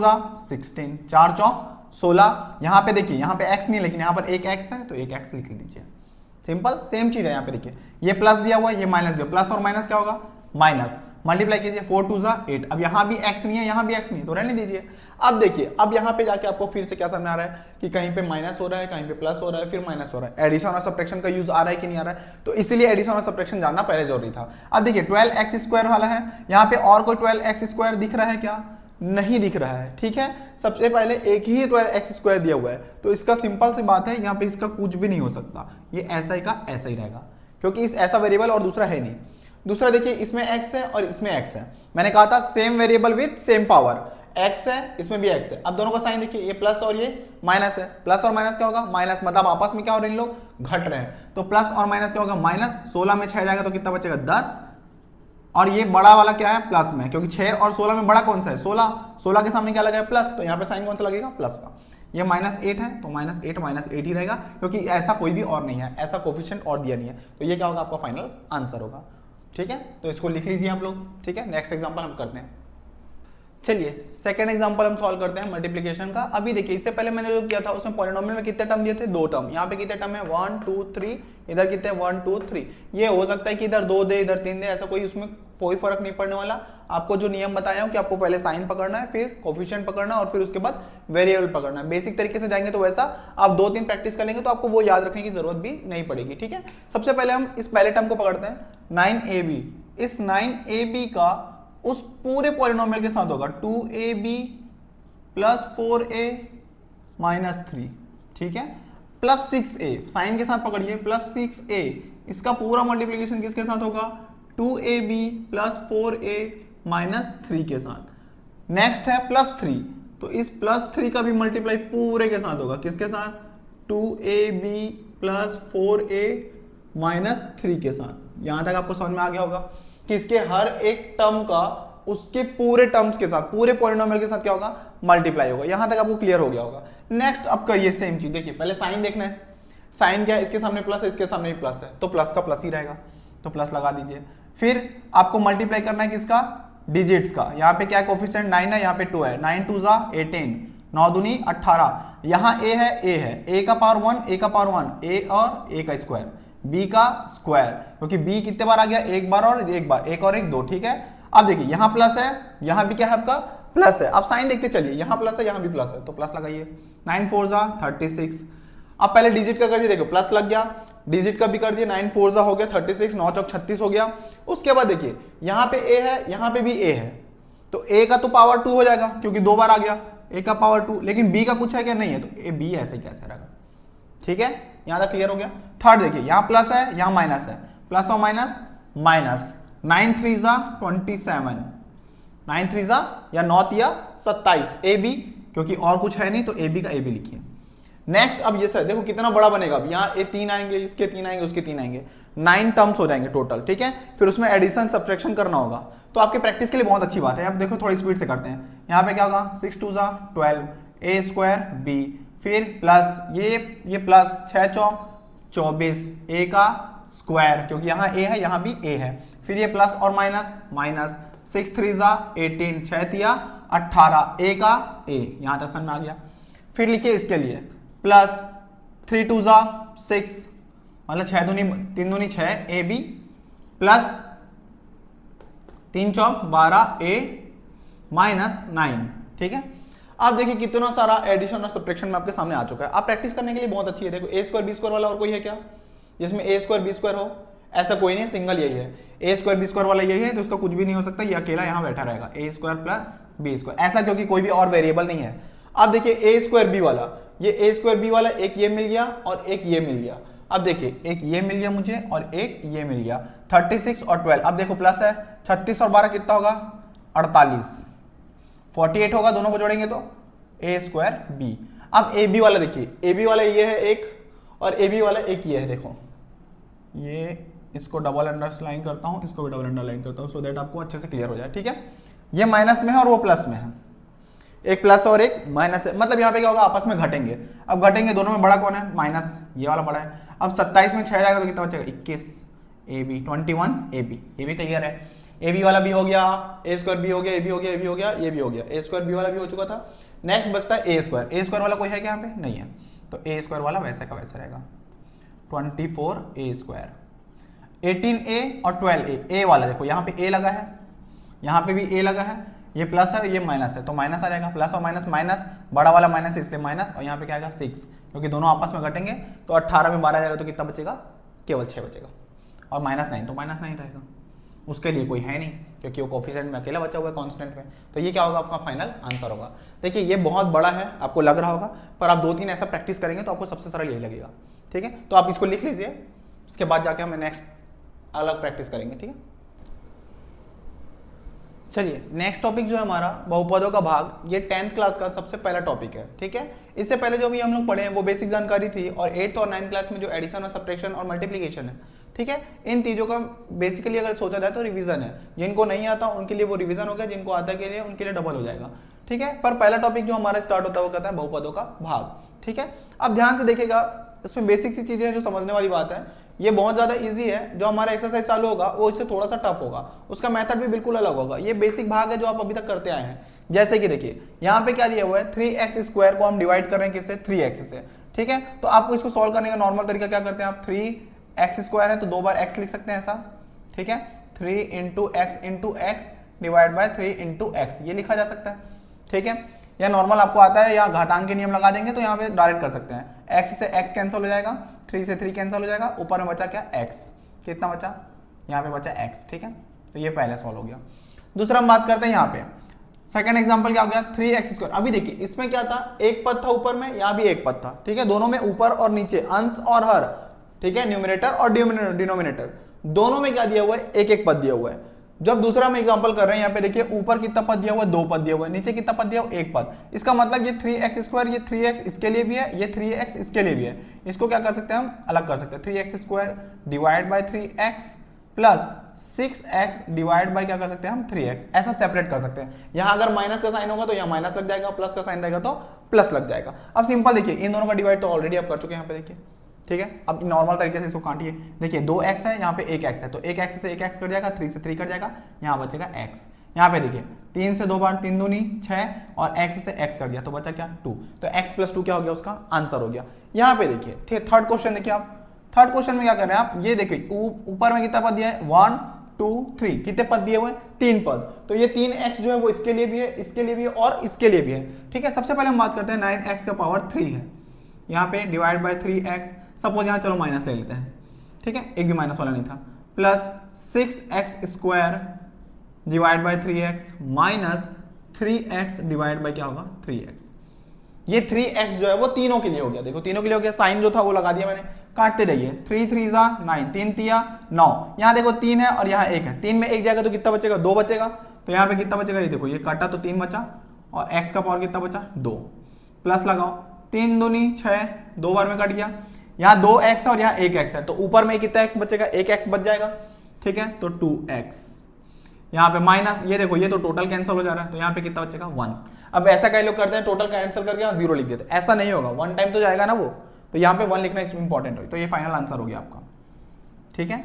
16, 4 चौक 16। यहाँ पे देखिए, यहाँ पे x नहीं, लेकिन यहाँ पर एक x है, तो एक x लिख दीजिए। सिंपल, सेम चीज है। यहाँ पे देखिए, ये प्लस दिया हुआ है, ये माइनस दिया, प्लस और माइनस क्या होगा, माइनस। मल्टीप्लाई कीजिए, 4 2 8। अब यहाँ भी x नहीं है, यहाँ भी x नहीं, तो रहने दीजिए। अब देखिए, अब यहाँ पे जाके आपको फिर से क्या समझ आ रहा है कि कहीं पे माइनस हो रहा है, कहीं पे प्लस हो रहा है, फिर माइनस हो रहा है। एडिशन और सब्ट्रैक्शन का यूज आ रहा है कि नहीं आ रहा है, तो इसीलिए एडिशन और सब्ट्रैक्शन जानना पहले जरूरी था। अब देखिए 12x² वाला है, यहाँ पे और कोई 12x² दिख रहा है क्या, नहीं दिख रहा है। ठीक है, सबसे पहले एक ही 12x² दिया हुआ है, तो इसका सिंपल सी बात है, यहाँ पे इसका कुछ भी नहीं हो सकता, ये ऐसा ही का ऐसा ही रहेगा, क्योंकि इस ऐसा वेरिएबल और दूसरा है नहीं। दूसरा देखिए, इसमें x है और इसमें x है, मैंने कहा था same variable with same power, x है, इसमें भी x है। अब दोनों का साइन देखिए, ये प्लस और ये माइनस है, प्लस और माइनस क्या होगा माइनस, मतलब आपस में क्या हो रहे हैं, इन लोग घट रहे हैं, तो प्लस और माइनस क्या होगा माइनस। 16 में 6 जाएगा तो कितना बचेगा 10, और ये बड़ा वाला क्या है प्लस में, क्योंकि 6 और 16 में बड़ा कौन सा है 16, 16 के सामने क्या लगा है प्लस, तो यहाँ पे साइन कौन सा लगेगा प्लस का। ये -8 है, तो -8 ही रहेगा, क्योंकि ऐसा कोई भी और नहीं है, ऐसा कोफिशिएंट और दिया नहीं है, तो ये क्या होगा आपका फाइनल आंसर होगा। ठीक है, तो इसको लिख लीजिए आप लोग। ठीक है, नेक्स्ट एग्जांपल हम करते हैं। चलिए सेकंड एग्जांपल हम सॉल्व करते हैं मल्टीप्लिकेशन का। अभी देखिए, इससे पहले मैंने जो किया था उसमें पॉलिनोमियल में कितने टर्म दिए थे, 2 टर्म। यहाँ पे कितने टर्म है 1 2 3, इधर कितने 1 2 3। ये हो सकता है कि इधर 2 दे इधर 3 दे, ऐसा कोई उसमें कोई फर्क नहीं पड़ने वाला। आपको जो नियम बताया हूँ कि आपको पहले साइन पकड़ना है, फिर कोफिशिएंट पकड़ना है, और फिर उसके बाद वेरिएबल पकड़ना है। बेसिक तरीके से जाएंगे तो वैसा आप 2-3 प्रैक्टिस कर लेंगे तो आपको वो याद रखने की जरूरत भी नहीं पड़ेगी। ठीक है, सबसे पहले हम इस पहले टर्म को पकड़ते हैं 9ab। इस 9ab का उस पूरे पॉलिनोमियल के साथ होगा 2ab + 4a - 3। ठीक है, +6a, साइन के साथ पकड़िए, +6a, इसका पूरा मल्टीप्लिकेशन किसके साथ होगा 2ab + 4a - 3 के साथ। नेक्स्ट है +3, तो इस +3 का भी मल्टीप्लाई पूरे के साथ होगा, किसके साथ 2ab + 4a - 3 के साथ। यहां तक आपको समझ में आ गया होगा कि इसके हर एक टर्म का उसके पूरे टर्म्स के साथ, पूरे पॉलिनोमियल के साथ क्या होगा, मल्टीप्लाई होगा। यहां तक आपको क्लियर हो गया होगा। नेक्स्ट अब करिए सेम चीज, देखिए पहले साइन देखना है। साइन क्या है, इसके सामने प्लस है, इसके सामने भी प्लस है, तो प्लस का प्लस ही रहेगा, तो प्लस लगा दीजिए। फिर आपको मल्टीप्लाई करना है किसका, डिजिट्स का। यहाँ पे क्या है, कोफिशिएंट 9 है, यहाँ पे 2 है, 9 2 जा 18, 9 दूनी 18। यहाँ a है, a का पावर 1, a का पावर 1, a और a का स्क्वायर, b का स्क्वायर, क्योंकि b कितने बार आ गया, एक बार और एक बार, एक और एक दो, ठीक है। अब देखिए यहाँ प्लस है, यहाँ भी क्या है आपका प्लस है। अब साइन देखते चलिए, यहाँ प्लस है, यहाँ भी प्लस है, तो प्लस लगाइए। 9 4 जा 36। अब पहले डिजिट का कर दिए, देखो प्लस लग गया, डिजिट का भी कर दिया, 9 4 जा हो गया 36, 9 चौक 36 हो गया। उसके बाद देखिए यहाँ पे a है, यहाँ पे भी a है, तो a का तो पावर 2 हो जाएगा क्योंकि दो बार आ गया, a का पावर 2, लेकिन b का कुछ है क्या, नहीं है, तो a b ऐसे ही कैसे रहेगा, ठीक है। यहां तक क्लियर हो गया। थर्ड देखिए, यहाँ प्लस है, यहाँ माइनस है, प्लस और माइनस माइनस, 9 3 जा 27, 9 3 जा या 9 या 27, ए बी, क्योंकि और कुछ है नहीं तो ए बी का ए बी लिखिए। नेक्स्ट अब ये सर देखो कितना बड़ा बनेगा, अब यहाँ ए 3 आएंगे, इसके 3 आएंगे, उसके 3 आएंगे, 9 टर्म्स हो जाएंगे टोटल, ठीक है। फिर उसमें एडिशन सब्ट्रैक्शन करना होगा, तो आपके प्रैक्टिस के लिए बहुत अच्छी बात है। अब देखो थोड़ी स्पीड से करते हैं। यहाँ पे क्या होगा, 6 2 जा 12, ए स्क्वायर बी, फिर प्लस ये प्लस 6 चौक 24, ए का स्क्वायर, क्योंकि यहाँ ए है, यहाँ भी ए है, फिर ये प्लस और माइनस माइनस, 6 3 जा 18, 6 तिया 18, ए का ए, यहां तक समझ में आ गया। फिर लिखिए इसके लिए प्लस 3 2 जा 6, मतलब 6 दूनी 3 दूनी 6, ए बी, प्लस 3 चौक 12, ए माइनस 9, ठीक है। अब देखिए कितना सारा एडिशन और सब्ट्रैक्शन में आपके सामने आ चुका है। आप प्रैक्टिस करने के लिए बहुत अच्छी है। देखो ए स्क्वायर बी स्क्वायर वाला और कोई है क्या जिसमें ए स्क्वायर बी स्क्वायर हो, ऐसा कोई नहीं, सिंगल यही है, ए स्क्वायर बी स्क्वायर वाला यही है, तो उसका कुछ भी नहीं हो सकता, ये अकेला यहाँ बैठा रहेगा, ए स्क्वायर प्लस बी स्क्वायर, ऐसा क्योंकि कोई भी और वेरिएबल नहीं है। अब देखिए ए स्क्वायर बी वाला, ये ए स्क्वायर बी वाला एक ये मिल गया और एक ये मिल गया। अब देखिए एक ये मिल गया मुझे और एक ये मिल गया, 36 और 12। अब देखो प्लस है, 36 और 12 कितना होगा, 48, 48 होगा, दोनों को जोड़ेंगे तो ए स्क्वायर बी। अब ए बी वाला देखिए, ए बी वाला ये है एक और ए बी वाला एक ये है, देखो ये, इसको डबल अंडरलाइन करता हूं, इसको भी डबल अंडरलाइन करता हूं, सो दैट आपको अच्छे से क्लियर हो जाए, ठीक है। ये माइनस में है और वो प्लस में है, एक प्लस और एक माइनस है, मतलब यहाँ पे क्या होगा, आपस में घटेंगे। अब घटेंगे, दोनों में बड़ा कौन है, माइनस, ये वाला बड़ा है। अब 27 में 6 जाएगा तो कितना बचेगा, 21, ए बी 21 ए बी, ये भी क्लियर है। ए बी वाला भी हो गया, ए स्क्वायर बी हो गया, ए बी हो गया, ए बी हो गया, ये भी हो गया, ए स्क्वायर बी वाला भी हो चुका था। नेक्स्ट बचता है ए स्क्वायर। ए स्क्वायर वाला कोई है क्या यहाँ पे, नहीं है, तो ए स्क्वायर वाला वैसे का वैसा रहेगा, 24 ए स्क्वायर, 18a और 12a, ए वाला देखो यहाँ पे ए लगा है, यहाँ पे भी ए लगा है, ये प्लस है ये माइनस है, तो माइनस आ जाएगा, प्लस और माइनस माइनस, बड़ा वाला माइनस है इसलिए माइनस, और यहाँ पे क्या आएगा 6, क्योंकि दोनों आपस में घटेंगे, तो 18 में 12 जाएगा तो कितना बचेगा, केवल 6 बचेगा, और -9 तो -9 रहेगा, उसके लिए कोई है नहीं क्योंकि वो कोफिशिएंट में अकेला बचा हुआ है कांस्टेंट में। तो ये क्या होगा, आपका फाइनल आंसर होगा। देखिए ये बहुत बड़ा है, आपको लग रहा होगा, पर आप 2-3 ऐसा प्रैक्टिस करेंगे तो आपको सबसे सरल यही लगेगा, ठीक है। तो आप इसको लिख लीजिए, इसके बाद जाके हमें नेक्स्ट अलग प्रैक्टिस करेंगे, ठीक है। चलिए नेक्स्ट टॉपिक जो है हमारा बहुपदों का भाग, ये 10th क्लास का सबसे पहला टॉपिक है, ठीक है। इससे पहले जो भी हम लोग पढ़े हैं वो बेसिक जानकारी थी, और 8th और 9th क्लास में जो एडिशन और सब्ट्रैक्शन और मल्टीप्लिकेशन है, ठीक है, इन चीजों का बेसिकली अगर सोचा जाए तो रिवीजन है। जिनको नहीं आता उनके लिए वो रिवीजन हो गया, जिनको आता के लिए उनके लिए डबल हो जाएगा, ठीक है। पर पहला टॉपिक जो हमारा स्टार्ट होता है वो कहता है बहुपदों का भाग, ठीक है। अब ध्यान से देखिएगा, इसमें बेसिक सी चीजें हैं जो समझने वाली बात है। ये बहुत ज्यादा इजी है, जो हमारा एक्सरसाइज चालू होगा वो इससे थोड़ा सा टफ होगा, उसका मेथड भी बिल्कुल अलग होगा। ये बेसिक भाग है जो आप अभी तक करते आए हैं। जैसे कि देखिए यहाँ पे क्या दिया हुआ है, 3x² को हम डिवाइड कर रहे हैं किससे, 3x से, ठीक है। तो आपको इसको सॉल्व करने का नॉर्मल तरीका क्या करते हैं, आप 3x² है तो 2 बार x लिख सकते हैं ऐसा, ठीक है। 3 × x डिवाइड बाय 3 × x, ये लिखा जा सकता है, ठीक है। या नॉर्मल आपको आता है, या घातांक के नियम लगा देंगे तो यहाँ पे डायरेक्ट कर सकते हैं। x से x कैंसिल हो जाएगा, 3 से 3 कैंसिल हो जाएगा, ऊपर में बचा क्या, x, कितना बचा, यहाँ पे बचा x, ठीक है। तो ये पहले सॉल्व हो गया। दूसरा हम बात करते हैं यहाँ पे, सेकंड एग्जांपल क्या हो गया, 3x²। अभी देखिए इसमें क्या था, एक पद था ऊपर में, यहाँ भी एक पद था, ठीक है। दोनों में ऊपर और नीचे, अंश और हर, ठीक है, न्यूमरेटर और डिनोमिनेटर, दोनों में क्या दिया हुआ है, एक एक पद दिया हुआ है। जब दूसरा हम एग्जांपल कर रहे हैं, यहाँ पे देखिए ऊपर कितना पद दिया हुआ है, 2 पद दिया हुआ है, नीचे कितना पद दिया हुआ है, 1 पद। इसका मतलब ये 3x², ये 3x इसके लिए भी है, ये 3x इसके लिए भी है। इसको क्या कर सकते हैं हम, अलग कर सकते हैं, 3x² divide by 3x plus 6x divide by क्या कर सकते हैं हम 3x, ऐसा सेपरेट कर सकते हैं। यहां अगर माइनस का साइन होगा तो यहां माइनस लग जाएगा, प्लस का साइन रहेगा तो प्लस लग जाएगा। अब सिंपल देखिए, इन दोनों का डिवाइड तो ऑलरेडी आप कर चुके हैं यहाँ पे देखिए, ठीक है। अब नॉर्मल तरीके से इसको काटिए, देखिए 2x है, यहाँ पे 1x है, तो 1x से 1x कट जाएगा, 3 से 3 कट जाएगा, यहाँ बचेगा x। यहाँ पे देखिए 3 से 2 बार 3 दूनी 6 और x से x कट गया तो बचा क्या 2, तो x प्लस 2 क्या हो गया, उसका आंसर हो गया। यहाँ पे देखिए थर्ड क्वेश्चन देखिए आप, थर्ड क्वेश्चन में क्या कर रहे हैं आप, ये देखिए ऊपर में कितना पद दिया है 1 2 3, कितने पद दिए हुए 3 पद, तो ये 3x जो है वो इसके लिए भी है, इसके लिए भी है और इसके लिए भी है, ठीक है। सबसे पहले हम बात करते हैं 9x का पावर 3 है, यहाँ पे डिवाइड बाय 3x, सपोज यहाँ चलो माइनस ले लेते हैं, ठीक है, एक भी माइनस वाला नहीं था, plus 6x square divide by 3x minus 3x divide by क्या होगा 3x। ये 3x जो है वो तीनों के लिए हो गया, देखो तीनों के लिए हो गया, साइन जो था वो लगा दिया मैंने, काटते जाइए, 3 3 जा 9, 3 तिया 9, यहाँ देखो 3 है और यहाँ 1 है, 3 में 1 जाएगा तो कितना बचेगा 2 बचेगा, तो यहाँ पे कितना बचेगा, ये देखो ये काटा तो 3 बचा और x का पावर कितना बचा 2, प्लस लगाओ 3 दूनी 6, 2 बार में कट गया, यहाँ 2x है और यहाँ 1x है, तो ऊपर में कितना x बचेगा 1x बच जाएगा, ठीक है, तो 2x। यहाँ पे माइनस, ये देखो ये तो टोटल कैंसिल हो जा रहा है, तो यहाँ पे कितना बचेगा 1। अब ऐसा कई लोग करते हैं टोटल कैंसिल करके यहाँ 0 लिख देते हैं, ऐसा नहीं होगा, 1 टाइम तो जाएगा ना वो, तो यहाँ पे 1 लिखना इंपॉर्टेंट हो, तो ये फाइनल आंसर हो गया आपका, ठीक है।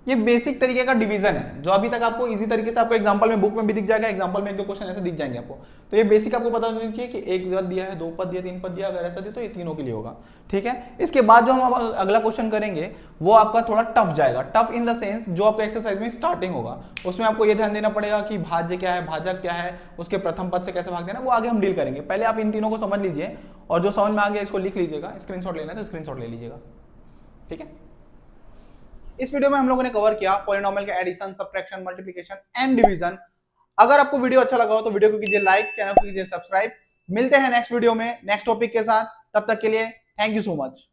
ये बेसिक तरीके का डिवीजन है जो अभी तक आपको इजी तरीके से आपको एग्जांपल में बुक में भी दिख जाएगा, एग्जांपल में एक दो क्वेश्चन ऐसे दिख जाएंगे आपको, तो ये बेसिक आपको पता होना चाहिए कि एक पद दिया है, 2 पद दिया, 3 पद दिया, अगर ऐसा दिया तो ये तीनों के लिए होगा, ठीक है। इसके बाद जो हम अगला क्वेश्चन करेंगे वो आपका थोड़ा टफ जाएगा, टफ इन द सेंस जो आपका एक्सरसाइज में स्टार्टिंग होगा, उसमें आपको ये ध्यान देना पड़ेगा कि भाज्य क्या है, भाजक क्या है, उसके प्रथम पद से कैसे भाग देना, वो आगे हम डील करेंगे। पहले आप इन तीनों को समझ लीजिए और जो समझ में आ गया इसको लिख लीजिएगा, स्क्रीनशॉट लेना है तो स्क्रीनशॉट ले लीजिएगा, ठीक है। इस वीडियो में हम लोगों ने कवर किया पॉलिनोमियल के addition, subtraction, multiplication and division. अगर आपको वीडियो अच्छा लगा हो तो वीडियो को कीजिए लाइक, चैनल को कीजिए सब्सक्राइब। मिलते हैं नेक्स्ट वीडियो में नेक्स्ट टॉपिक के साथ, तब तक के लिए थैंक यू सो मच।